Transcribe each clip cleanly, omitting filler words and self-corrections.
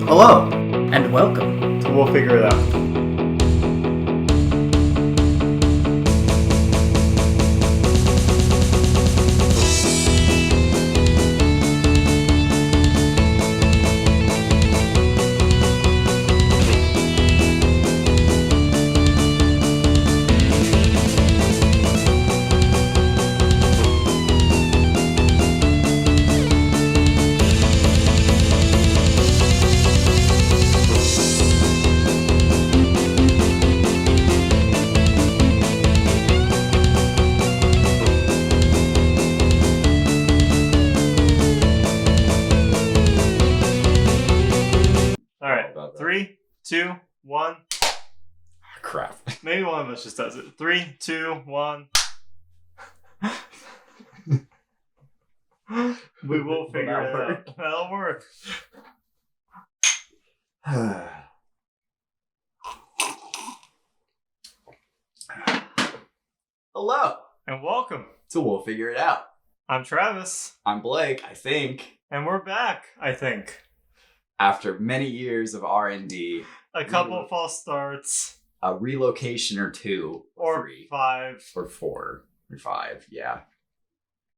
Hello, And welcome. so we'll figure it out. All right, 3, 2, 1. Crap. Maybe one of us just does it. 3, 2, 1. We will figure it out. That'll work. Hello. And welcome. So we'll figure it out. I'm Travis. I'm Blake, I think. And we're back, I think. After many years of R&D. A couple of false starts. A relocation or two. Or 3. 5. Or 4. Or 5, yeah.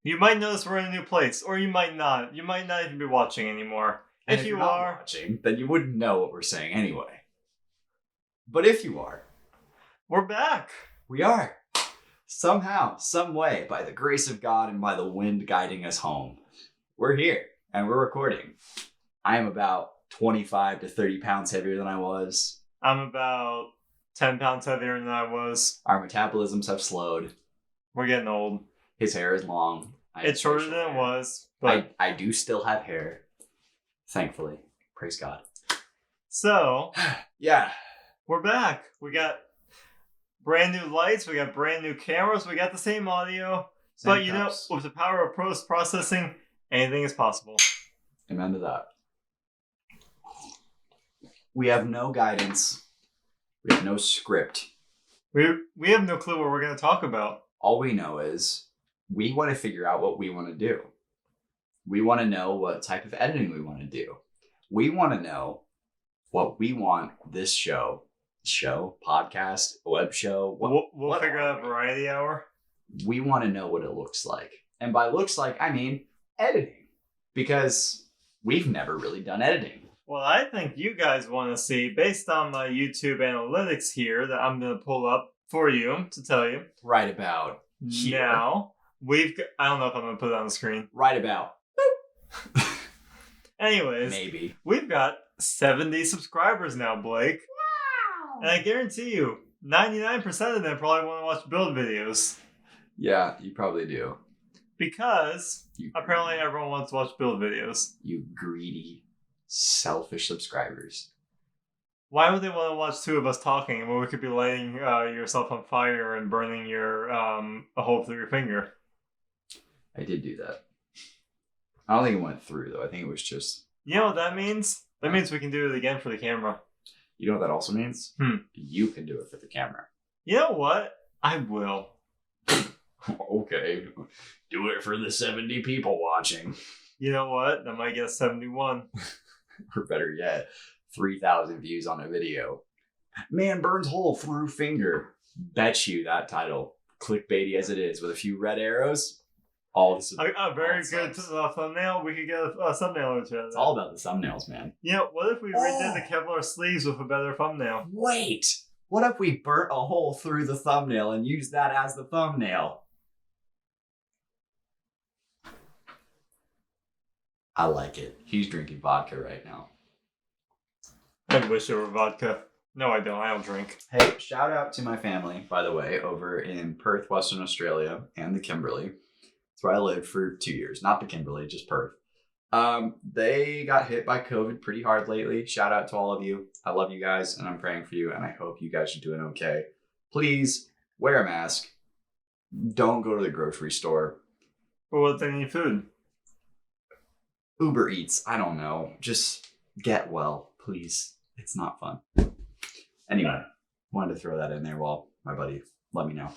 You might notice we're in a new place, or you might not. You might not even be watching anymore. And if you're you not are watching, then you wouldn't know what we're saying anyway. But if you are, we're back. we are. Somehow, some way, by the grace of God and by the wind guiding us home, we're here and we're recording. I am about 25 to 30 pounds heavier than I was. I'm about 10 pounds heavier than I was. Our metabolisms have slowed. We're getting old. His hair is long. It's shorter than it was, but I do still have hair. Thankfully. Praise God. So, Yeah. we're back. We got brand new lights. We got brand new cameras. We got the same audio. But you know, with the power of post-processing, anything is possible. Amen to that. We have no guidance. We have no script. We have no clue what we're going to talk about. All we know is we want to figure out what we want to do. We want to know what type of editing we want to do. We want to know what we want this show, podcast, web show. We'll figure out variety hour. We want to know what it looks like. And by looks like, I mean editing. Because we've never really done editing. Well, I think you guys want to see, based on my YouTube analytics here that I'm going to pull up for you to tell you. Right about here. Now, I don't know if I'm going to put it on the screen. Right about. Anyways, Maybe. We've got 70 subscribers now, Blake. Wow. And I guarantee you, 99% of them probably want to watch build videos. Yeah, you probably do. Because apparently everyone wants to watch build videos. You greedy, selfish subscribers. Why would they want to watch two of us talking when we could be lighting yourself on fire and burning your a hole through your finger? I did do that. I don't think it went through, though. I think it was just... You know what that means? That means we can do it again for the camera. You know what that also means? You can do it for the camera. You know what? I will. Okay. Do it for the 70 people watching. You know what? That might get 71. Or better yet, 3,000 views on a video. Man burns hole through finger. Bet you that title, clickbaity as it is, with a few red arrows, all this. A very good thumbnail. We could get a thumbnail or two. It's all about the thumbnails, man. You know, what if we redid the Kevlar sleeves with a better thumbnail? Wait! What if we burnt a hole through the thumbnail and used that as the thumbnail? I like it. He's drinking vodka right now. I wish it were vodka. No, I don't. I don't drink. Hey, shout out to my family, by the way, over in Perth, Western Australia, and the Kimberley. That's where I lived for 2 years. Not the Kimberley, just Perth. They got hit by COVID pretty hard lately. Shout out to all of you. I love you guys, and I'm praying for you, and I hope you guys are doing okay. Please wear a mask. Don't go to the grocery store. But what if they need food? Uber Eats. I don't know. Just get well, please. It's not fun. Anyway, wanted to throw that in there while my buddy let me know.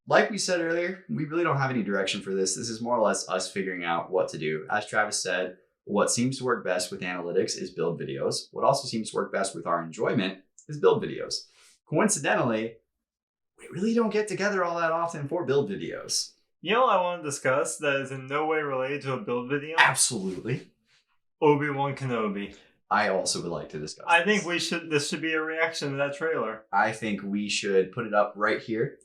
Like we said earlier, we really don't have any direction for this. This is more or less us figuring out what to do. As Travis said, What seems to work best with analytics is build videos. What also seems to work best with our enjoyment is build videos. Coincidentally, we really don't get together all that often for build videos. You know what I want to discuss that is in no way related to a build video? Absolutely. Obi-Wan Kenobi. I also would like to discuss I think this should be a reaction to that trailer. I think we should put it up right here.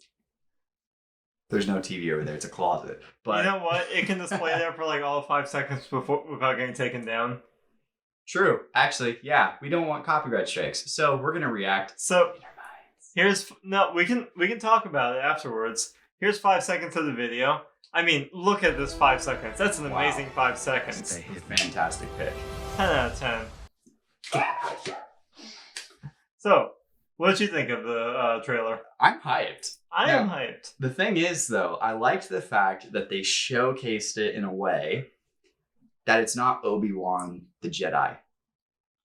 There's no TV over there. It's a closet. But you know what? It can display there for like all 5 seconds without getting taken down. True. Actually, yeah. We don't want copyright strikes. So we're going to react. So we can talk about it afterwards. Here's 5 seconds of the video. I mean, look at this 5 seconds. That's an amazing 5 seconds. That's a fantastic pick. 10 out of 10. So, what did you think of the trailer? I'm hyped. I am hyped. The thing is, though, I liked the fact that they showcased it in a way that it's not Obi-Wan the Jedi.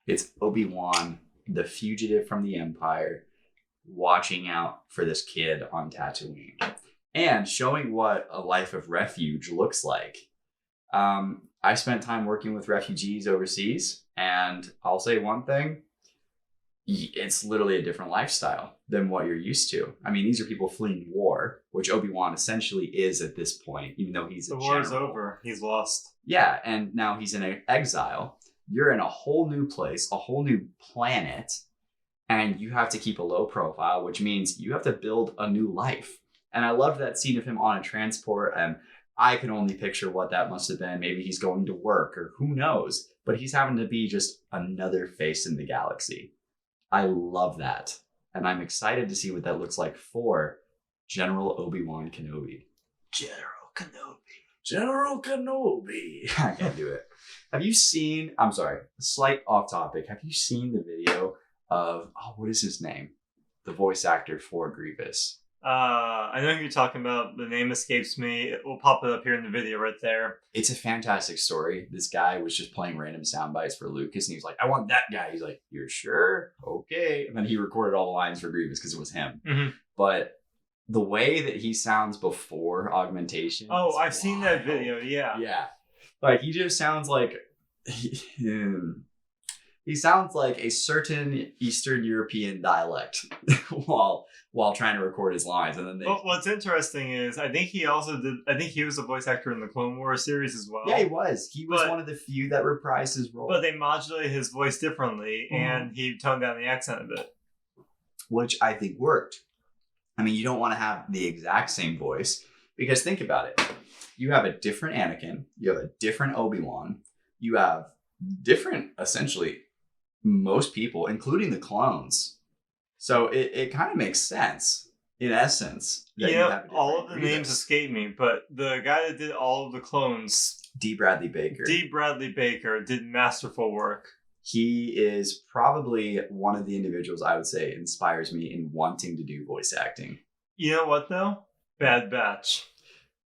It's Obi-Wan, the fugitive from the Empire, watching out for this kid on Tatooine. And showing what a life of refuge looks like. I spent time working with refugees overseas, and I'll say one thing. It's literally a different lifestyle than what you're used to. I mean, these are people fleeing war, which Obi-Wan essentially is at this point, even though he's a general. The war's over. He's lost. Yeah, and now he's in exile. You're in a whole new place, a whole new planet, and you have to keep a low profile, which means you have to build a new life. And I loved that scene of him on a transport, and I can only picture what that must have been. Maybe he's going to work, or who knows, but he's having to be just another face in the galaxy. I love that. And I'm excited to see what that looks like for General Obi-Wan Kenobi. General Kenobi. I can't do it. Have you seen, I'm sorry, slight off topic. Have you seen the video of, what is his name? The voice actor for Grievous. I know who you're talking about. The name escapes me. It will pop it up here in the video right there. It's a fantastic story. This guy was just playing random sound bites for Lucas, and he was like, I want that guy. He's like, you're sure? Okay. And then he recorded all the lines for Grievous because it was him. Mm-hmm. But the way that he sounds before augmentation. Oh, I've seen that video. Yeah. Yeah. Like, he just sounds like... He sounds like a certain Eastern European dialect while trying to record his lines, and then they. Well, what's interesting is I think he was a voice actor in the Clone Wars series as well. Yeah, he was. He was one of the few that reprised his role. But they modulated his voice differently, and he toned down the accent a bit, which I think worked. I mean, you don't want to have the exact same voice because think about it: you have a different Anakin, you have a different Obi-Wan, you have different, essentially. Most people, including the clones. So it kind of makes sense, in essence. All of the names escape me, but the guy that did all of the clones... D. Bradley Baker did masterful work. He is probably one of the individuals I would say inspires me in wanting to do voice acting. You know what, though? Bad Batch.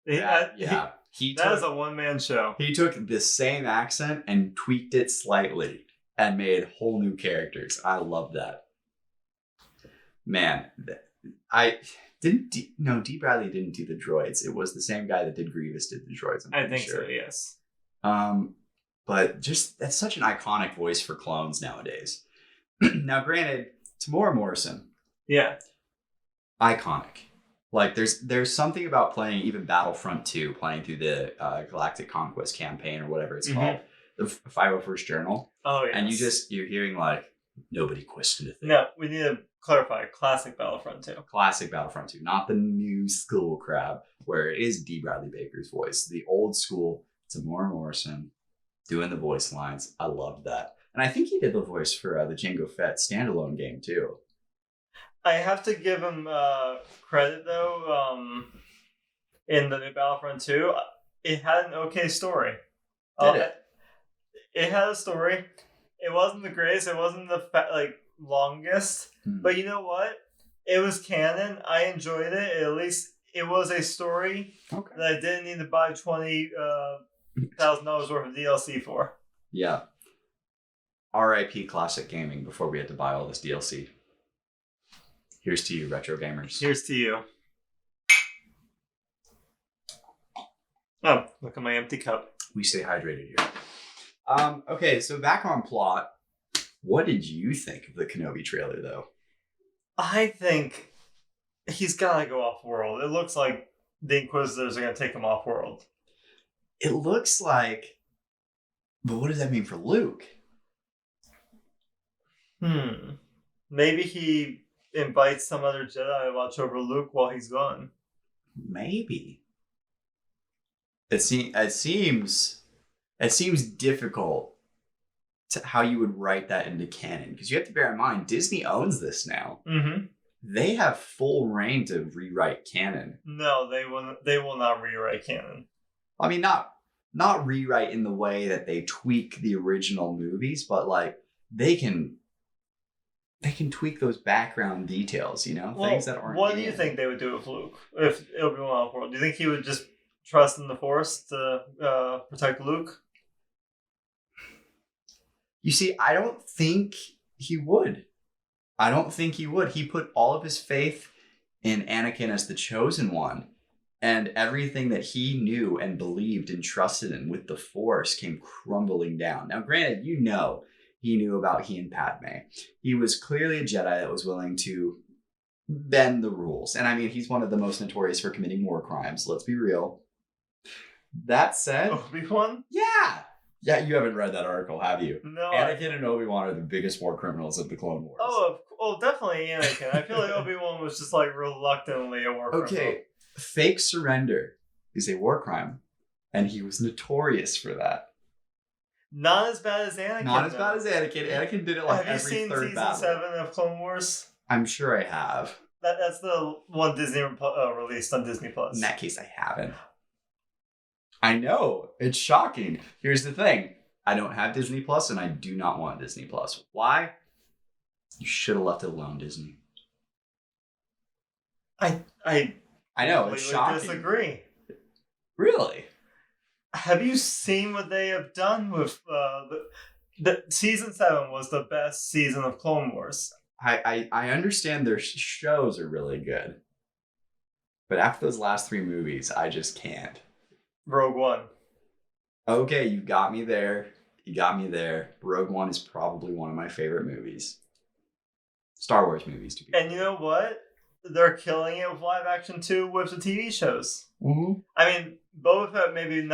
That is a one-man show. He took the same accent and tweaked it slightly. And made whole new characters. I love that. Man, D. Bradley didn't do the droids. It was the same guy that did Grievous did the droids. I think so, yes. But just that's such an iconic voice for clones nowadays. Now, granted, Tamora Morrison. Yeah. Iconic. Like there's something about playing even Battlefront 2, playing through the Galactic Conquest campaign or whatever it's called. The 501st Journal. Oh, yeah. And you're hearing like, nobody questioned a thing. No, we need to clarify. Classic Battlefront 2. Classic Battlefront 2. Not the new school crap where it is D. Bradley Baker's voice. The old school Tamora Morrison doing the voice lines. I loved that. And I think he did the voice for the Jango Fett standalone game too. I have to give him credit though. In the new Battlefront 2, it had an okay story. Did it? It had a story. It wasn't the greatest. It wasn't the longest. But you know what? It was canon. I enjoyed it. At least it was a story that I didn't need to buy $20,000 worth of DLC for. Yeah. R.I.P. Classic Gaming before we had to buy all this DLC. Here's to you, retro gamers. Here's to you. Oh, look at my empty cup. We stay hydrated here. Okay, so back on plot. What did you think of the Kenobi trailer, though? I think he's gotta go off world. It looks like the Inquisitors are gonna take him off world. It looks like... But what does that mean for Luke? Maybe he invites some other Jedi to watch over Luke while he's gone. Maybe. It seems difficult to how you would write that into canon, because you have to bear in mind Disney owns this now. Mm-hmm. They have full reign to rewrite canon. No, they will not rewrite canon. I mean, not rewrite in the way that they tweak the original movies, but like they can tweak those background details, you know, things that aren't. What do you think they would do with Luke if Obi-Wan off-world? Do you think he would just trust in the Force to protect Luke? You see, I don't think he would. He put all of his faith in Anakin as the chosen one, and everything that he knew and believed and trusted in with the Force came crumbling down. Now, granted, he knew about he and Padme. He was clearly a Jedi that was willing to bend the rules. And I mean, he's one of the most notorious for committing war crimes. Let's be real. That said... Obi-Wan? Yeah! Yeah, you haven't read that article, have you? No. Anakin and Obi-Wan are the biggest war criminals of the Clone Wars. Oh, definitely Anakin. I feel like Obi-Wan was just like reluctantly a war criminal. Okay, fake surrender is a war crime. And he was notorious for that. Not as bad as Anakin. Anakin did it like every third battle. Have you seen season 7 of Clone Wars? I'm sure I have. That's the one Disney released on Disney Plus. In that case, I haven't. I know. It's shocking. Here's the thing. I don't have Disney Plus, and I do not want Disney Plus. Why? You should have left it alone, Disney. I know. It's shocking. Disagree. Really? Have you seen what they have done with the season 7 was the best season of Clone Wars. I understand their shows are really good, but after those last 3 movies, I just can't. Rogue One. Okay, you got me there. Rogue One is probably one of my favorite movies. Star Wars movies, to be honest. And you know what? They're killing it with live action too with the TV shows. Mm-hmm. I mean, Boba Fett maybe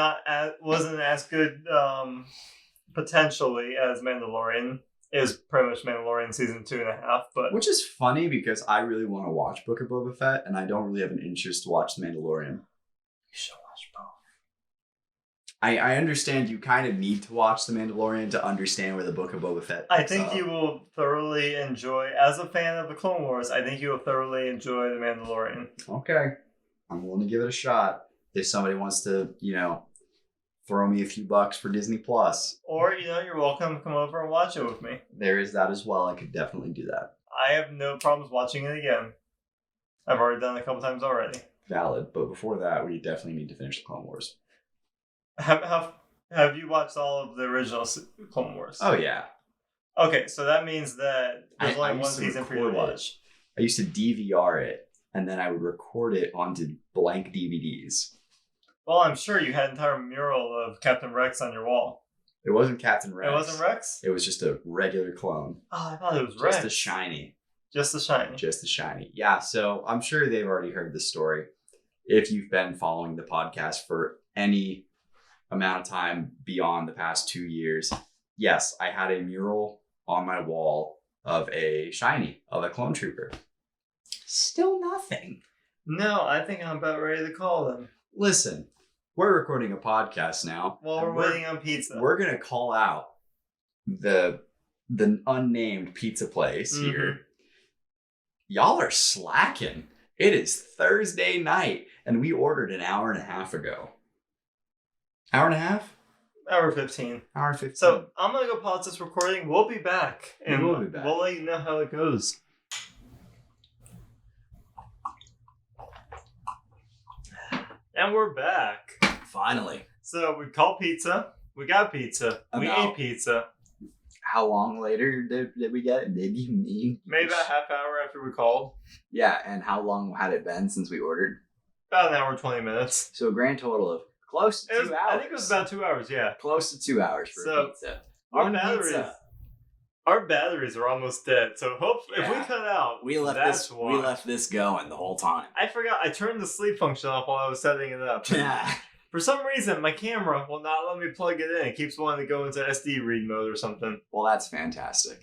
wasn't as good potentially as Mandalorian. It was pretty much Mandalorian season 2.5, but which is funny because I really want to watch Book of Boba Fett, and I don't really have an interest to watch The Mandalorian. You should watch both. I understand you kind of need to watch The Mandalorian to understand where the Book of Boba Fett I think you will thoroughly enjoy, as a fan of the Clone Wars, I think you will thoroughly enjoy The Mandalorian. Okay. I'm willing to give it a shot. If somebody wants to, throw me a few bucks for Disney Plus. Or, you're welcome to come over and watch it with me. There is that as well. I could definitely do that. I have no problems watching it again. I've already done it a couple times already. Valid. But before that, we definitely need to finish the Clone Wars. Have you watched all of the original Clone Wars? Oh, yeah. Okay, so that means that there's only one season for you to watch. I used to DVR it, and then I would record it onto blank DVDs. Well, I'm sure you had an entire mural of Captain Rex on your wall. It wasn't Captain Rex. It wasn't Rex? It was just a regular clone. Oh, I thought it was Rex. Just the shiny. Yeah, so I'm sure they've already heard the story. If you've been following the podcast for any amount of time beyond the past 2 years, yes, I had a mural on my wall of a shiny, of a clone trooper. Still nothing. No, I think I'm about ready to call them. Listen, we're recording a podcast now. Well, we're waiting on pizza. We're going to call out the unnamed pizza place here. Y'all are slacking. It is Thursday night, and we ordered an hour and a half ago. Hour and a half? Hour 15. Hour 15. So I'm going to go pause this recording. We'll be back. And we'll be back. We'll let you know how it goes. And we're back. Finally. So we called pizza. We got pizza. We ate pizza. How long later did we get it? Maybe about a half hour after we called. Yeah, and how long had it been since we ordered? About an hour and 20 minutes. So a grand total of Close to 2 hours. I think it was about 2 hours. Yeah, close to 2 hours for a pizza. Our batteries are almost dead. So if we cut out, we left this going the whole time. I forgot. I turned the sleep function off while I was setting it up. Yeah. For some reason, my camera will not let me plug it in. It keeps wanting to go into SD read mode or something. Well, that's fantastic.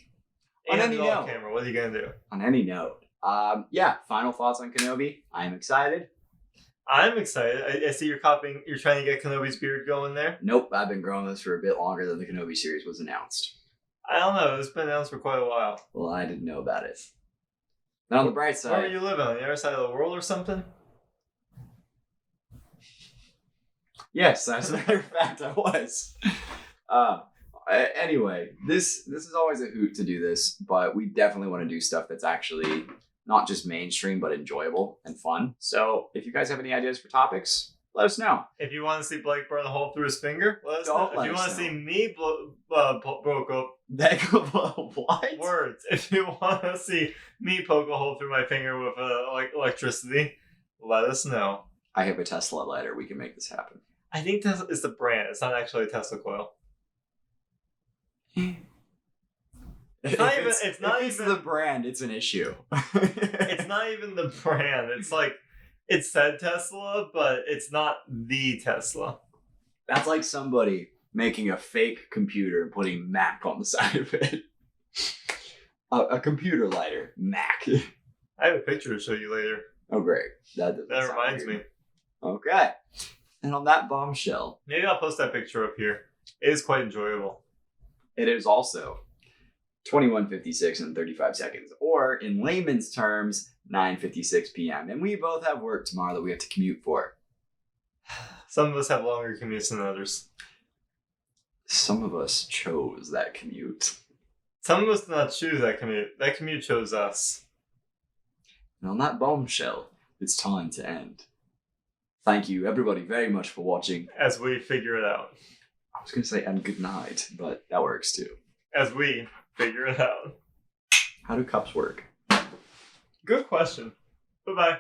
On any note, camera. What are you gonna do? On any note, final thoughts on Kenobi. I'm excited. I'm excited. I see you're copying. You're trying to get Kenobi's beard going there. Nope, I've been growing this for a bit longer than the Kenobi series was announced. I don't know. It's been announced for quite a while. Well, I didn't know about it. Now on the bright side, where are you living? On the other side of the world or something? Yes, as a matter of fact, I was. Anyway, this is always a hoot to do this, but we definitely want to do stuff that's actually not just mainstream, but enjoyable and fun. So if you guys have any ideas for topics, let us know. If you want to see Blake burn a hole through his finger, let us know. If you want to see me poke what? Words. If you want to see me poke a hole through my finger with electricity, let us know. I have a Tesla lighter. We can make this happen. I think Tesla is the brand. It's not actually a Tesla coil. It's not even the brand. It's an issue. It's not even the brand. It's like it said Tesla, but it's not the Tesla. That's like somebody making a fake computer and putting Mac on the side of it. A computer lighter, Mac. I have a picture to show you later. Oh, great. That reminds me. Okay. And on that bombshell, maybe I'll post that picture up here. It is quite enjoyable. It is also 21:56 and 35 seconds, or in layman's terms, 9:56 p.m. And we both have work tomorrow that we have to commute for. Some of us have longer commutes than others. Some of us chose that commute. Some of us did not choose that commute. That commute chose us. And on that bombshell, it's time to end. Thank you, everybody, very much for watching. As we figure it out. I was going to say, and good night, but that works too. As we figure it out. How do cups work? Good question. Bye-bye.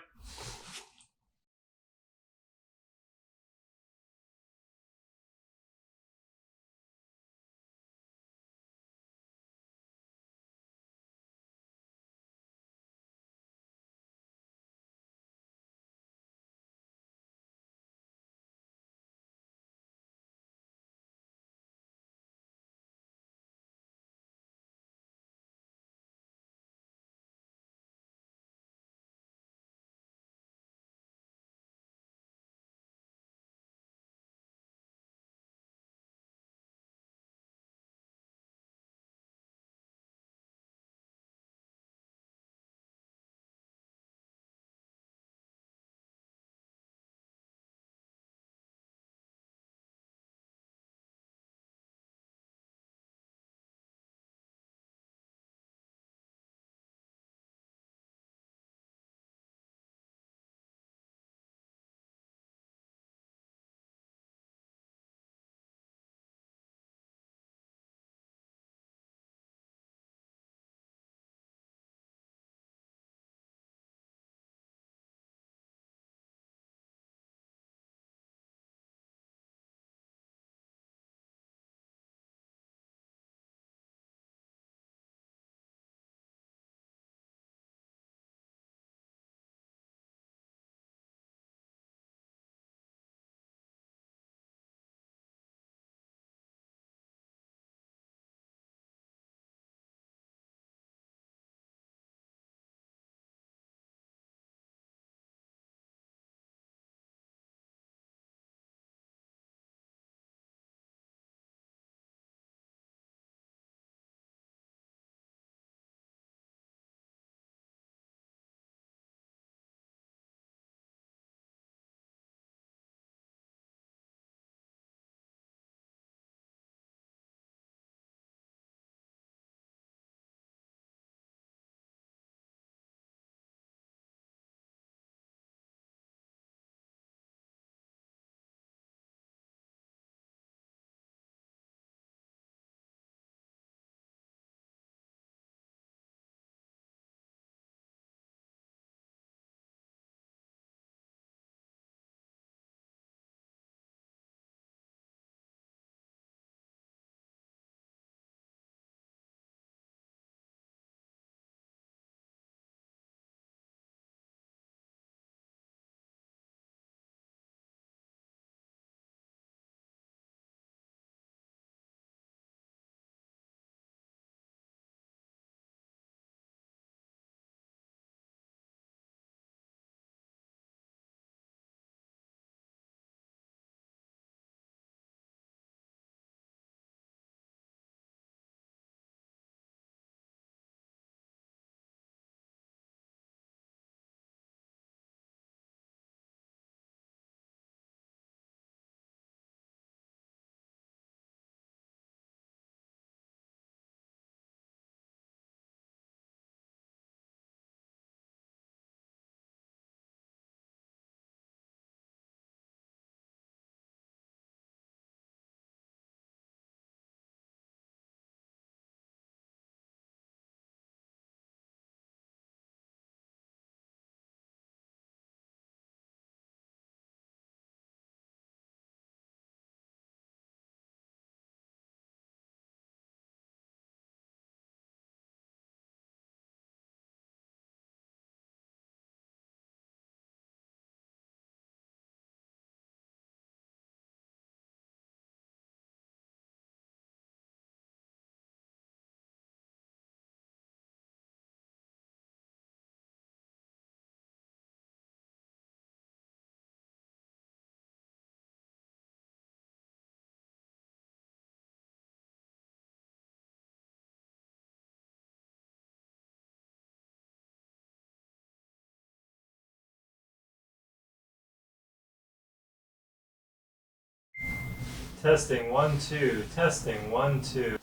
Testing 1 2. Testing 1 2.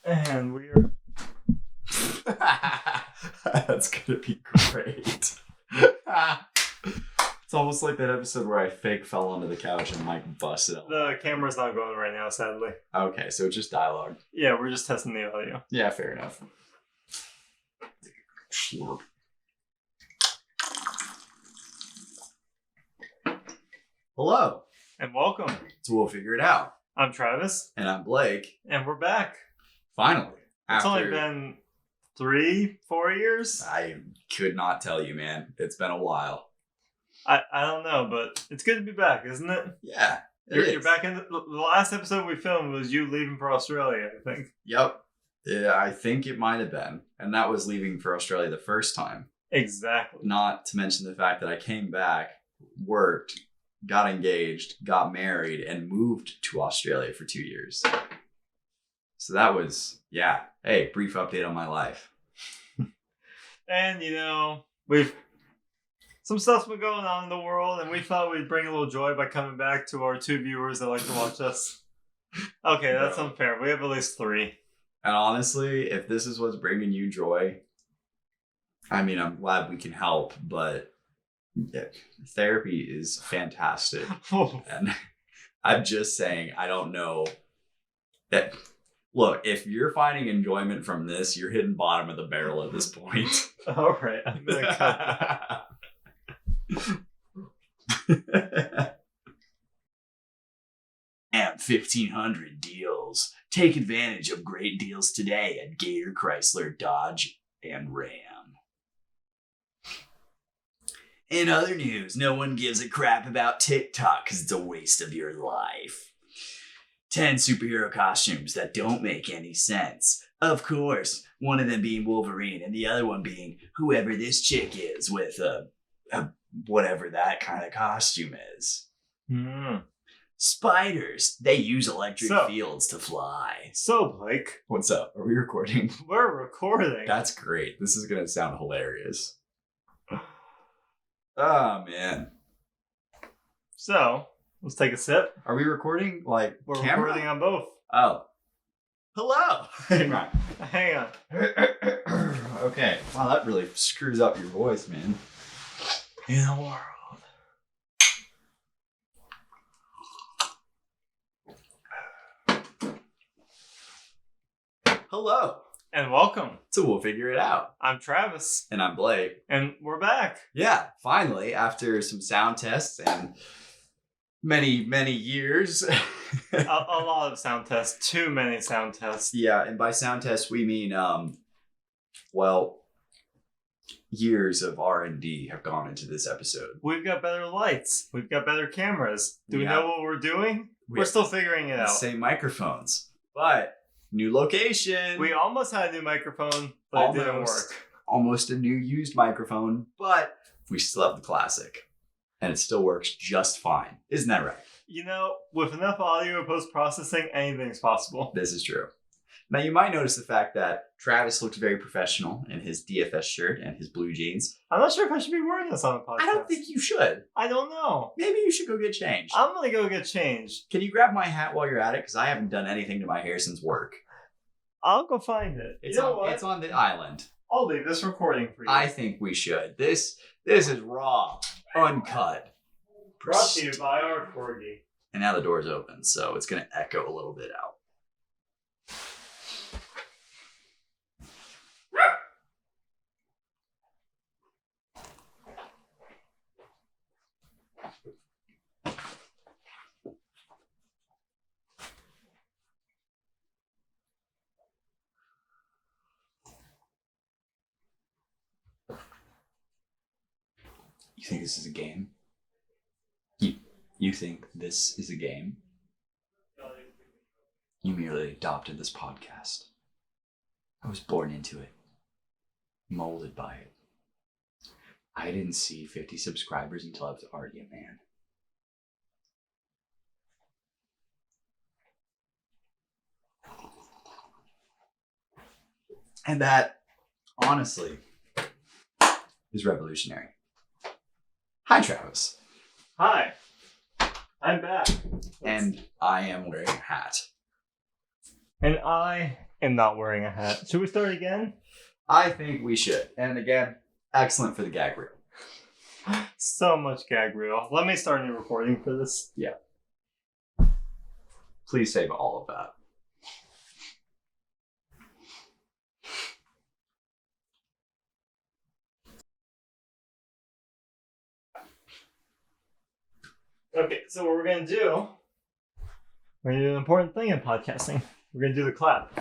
And we are. That's gonna be great. It's almost like that episode where I fake fell onto the couch and Mike busted it. The camera's not going right now, sadly. Okay, so it's just dialogue. Yeah, we're just testing the audio. Yeah, fair enough. Slurp. Hello, And welcome. so we'll figure it out. I'm Travis. And I'm Blake. And we're back. Finally. It's only been 3-4 years. I could not tell you, man. It's been a while. I don't know, but it's good to be back, isn't it? Yeah. You're back in the last episode we filmed was you leaving for Australia, I think. Yep. Yeah, I think it might have been. And that was leaving for Australia the first time. Exactly. Not to mention the fact that I came back, worked, got engaged, got married, and moved to Australia for 2 years. So that was, yeah. Hey, brief update on my life. And, you know, some stuff's been going on in the world, and we thought we'd bring a little joy by coming back to our 2 viewers that like to watch us. Okay, that's unfair. We have at least 3. And honestly, if this is what's bringing you joy, I mean, I'm glad we can help, but yeah, therapy is fantastic. And I'm just saying, I don't know. Look, if you're finding enjoyment from this, you're hitting bottom of the barrel at this point. All right, I'm going to cut that. And 1,500 deals. Take advantage of great deals today at Gator, Chrysler, Dodge, and Ram. In other news, no one gives a crap about TikTok because it's a waste of your life. 10 superhero costumes that don't make any sense. Of course, one of them being Wolverine and the other one being whoever this chick is with a whatever that kind of costume is. Mm. Spiders, they use electric fields to fly. So, Blake. What's up? Are we recording? We're recording. That's great. This is going to sound hilarious. Oh, man. So, let's take a sip. Are we recording, like, We're camera? recording on both. Oh. Hello. Hang on. Hang on. Okay. Wow, that really screws up your voice, man. In the world. Hello. And welcome. So we'll figure it out. I'm Travis. And I'm Blake. And we're back. Yeah, finally, after some sound tests and many, many years. a lot of sound tests. Too many sound tests. Yeah, and by sound tests, we mean, years of R&D have gone into this episode. We've got better lights. We've got better cameras. Do we know what we're doing? We're still figuring it out. Same microphones, but new location. We almost had a new microphone, but it didn't work. Almost a new used microphone, but we still have the classic. And it still works just fine. Isn't that right? You know, with enough audio post-processing, anything's possible. This is true. Now, you might notice the fact that Travis looks very professional in his DFS shirt and his blue jeans. I'm not sure if I should be wearing this on the podcast. I don't think you should. I don't know. Maybe you should go get changed. I'm going to go get changed. Can you grab my hat while you're at it? Because I haven't done anything to my hair since work. I'll go find it. It's on the island. I'll leave this recording for you. I think we should. This is raw, uncut. Brought to you by our corgi. And now the door's open, so it's going to echo a little bit out. You think this is a game? You think this is a game? You merely adopted this podcast. I was born into it. Molded by it. I didn't see 50 subscribers until I was already a man. And that, honestly, is revolutionary. Hi, Travis. Hi. I'm back. And I am wearing a hat. And I am not wearing a hat. Should we start again? I think we should. And again, excellent for the gag reel. So much gag reel. Let me start a new recording for this. Yeah. Please save all of that. Okay, so what we're going to do, we're going to do an important thing in podcasting. We're going to do the clap.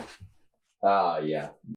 Yeah.